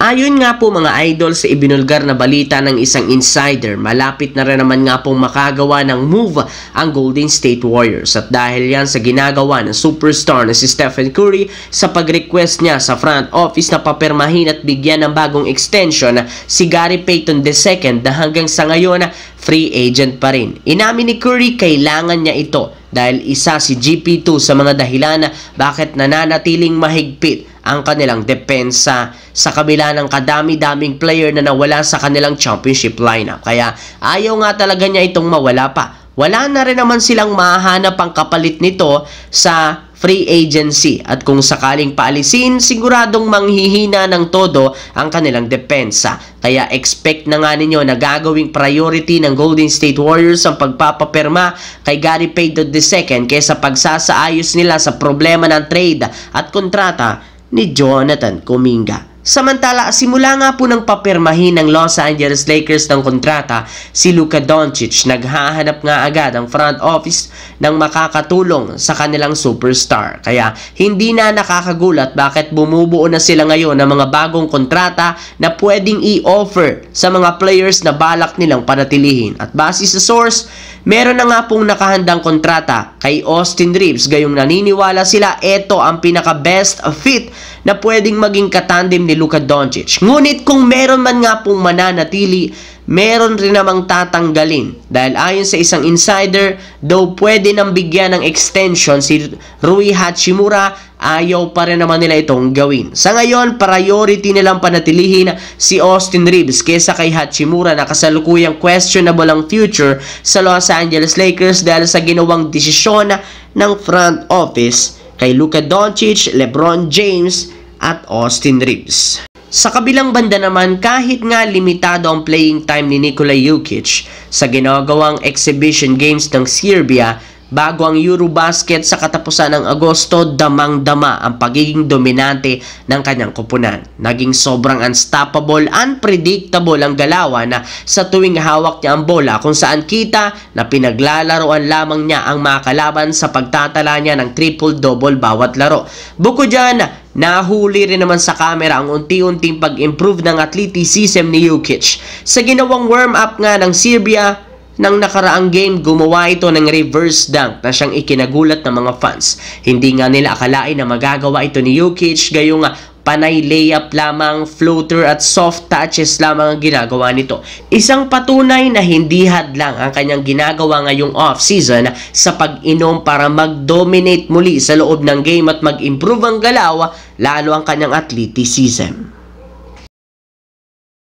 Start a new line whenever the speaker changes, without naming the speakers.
Ayon nga po mga idol sa ibinulgar na balita ng isang insider, malapit na rin naman nga pong makagawa ng move ang Golden State Warriors. At dahil yan sa ginagawa ng superstar na si Stephen Curry sa pag-request niya sa front office na papirmahin at bigyan ng bagong extension si Gary Payton II na hanggang sa ngayon free agent pa rin. Inamin ni Curry kailangan niya ito dahil isa si GP2 sa mga dahilan bakit nananatiling mahigpit ang kanilang depensa sa kabila ng kadami-daming player na nawala sa kanilang championship lineup. Kaya ayaw nga talaga niya itong mawala pa. Wala na rin naman silang mahanap ang kapalit nito sa free agency. At kung sakaling paalisin, siguradong manghihina ng todo ang kanilang depensa. Kaya expect na nga ninyo na gagawing priority ng Golden State Warriors ang pagpapapirma kay Gary Payton II kaysa pagsasaayos nila sa problema ng trade at kontrata ni Jonathan Kuminga. Samantala, simula nga po ng papirmahin ng Los Angeles Lakers ng kontrata si Luka Doncic, naghahanap nga agad ang front office ng makakatulong sa kanilang superstar. Kaya hindi na nakakagulat bakit bumubuo na sila ngayon ng mga bagong kontrata na pwedeng i-offer sa mga players na balak nilang panatilihin. At base sa source, meron na nga pong nakahandang kontrata kay Austin Reeves, gayong naniniwala sila ito ang pinaka-best fit na pwedeng maging katandem ni Luka Doncic. Ngunit kung meron man nga pong mananatili, meron rin namang tatanggalin. Dahil ayon sa isang insider, daw pwede nang bigyan ng extension si Rui Hachimura, ayaw pa rin naman nila itong gawin. Sa ngayon, priority nilang panatilihin si Austin Reeves kesa kay Hachimura na kasalukuyang questionable ang future sa Los Angeles Lakers dahil sa ginawang desisyon ng front office kay Luka Doncic, LeBron James at Austin Reeves. Sa kabilang banda naman, kahit nga limitado ang playing time ni Nikola Jokic sa ginagawang exhibition games ng Serbia bago ang Eurobasket sa katapusan ng Agosto, damang-dama ang pagiging dominante ng kanyang koponan. Naging sobrang unstoppable, unpredictable ang galawan sa tuwing hawak niya ang bola, kung saan kita na pinaglalaroan lamang niya ang mga kalaban sa pagtatala niya ng triple-double bawat laro. Bukod dyan, nahuli rin naman sa camera ang unti-unting pag-improve ng athleticism ni Jokic. Sa ginawang warm-up nga ng Serbia, nang nakaraang game, gumawa ito ng reverse dunk na siyang ikinagulat ng mga fans. Hindi nga nila akalain na magagawa ito ni Jokic, gayong panay layup lamang, floater at soft touches lamang ang ginagawa nito. Isang patunay na hindi hadlang ang kanyang ginagawa ngayong off-season sa pag-inom para mag-dominate muli sa loob ng game at mag-improve ang galaw, lalo ang kanyang athleticism.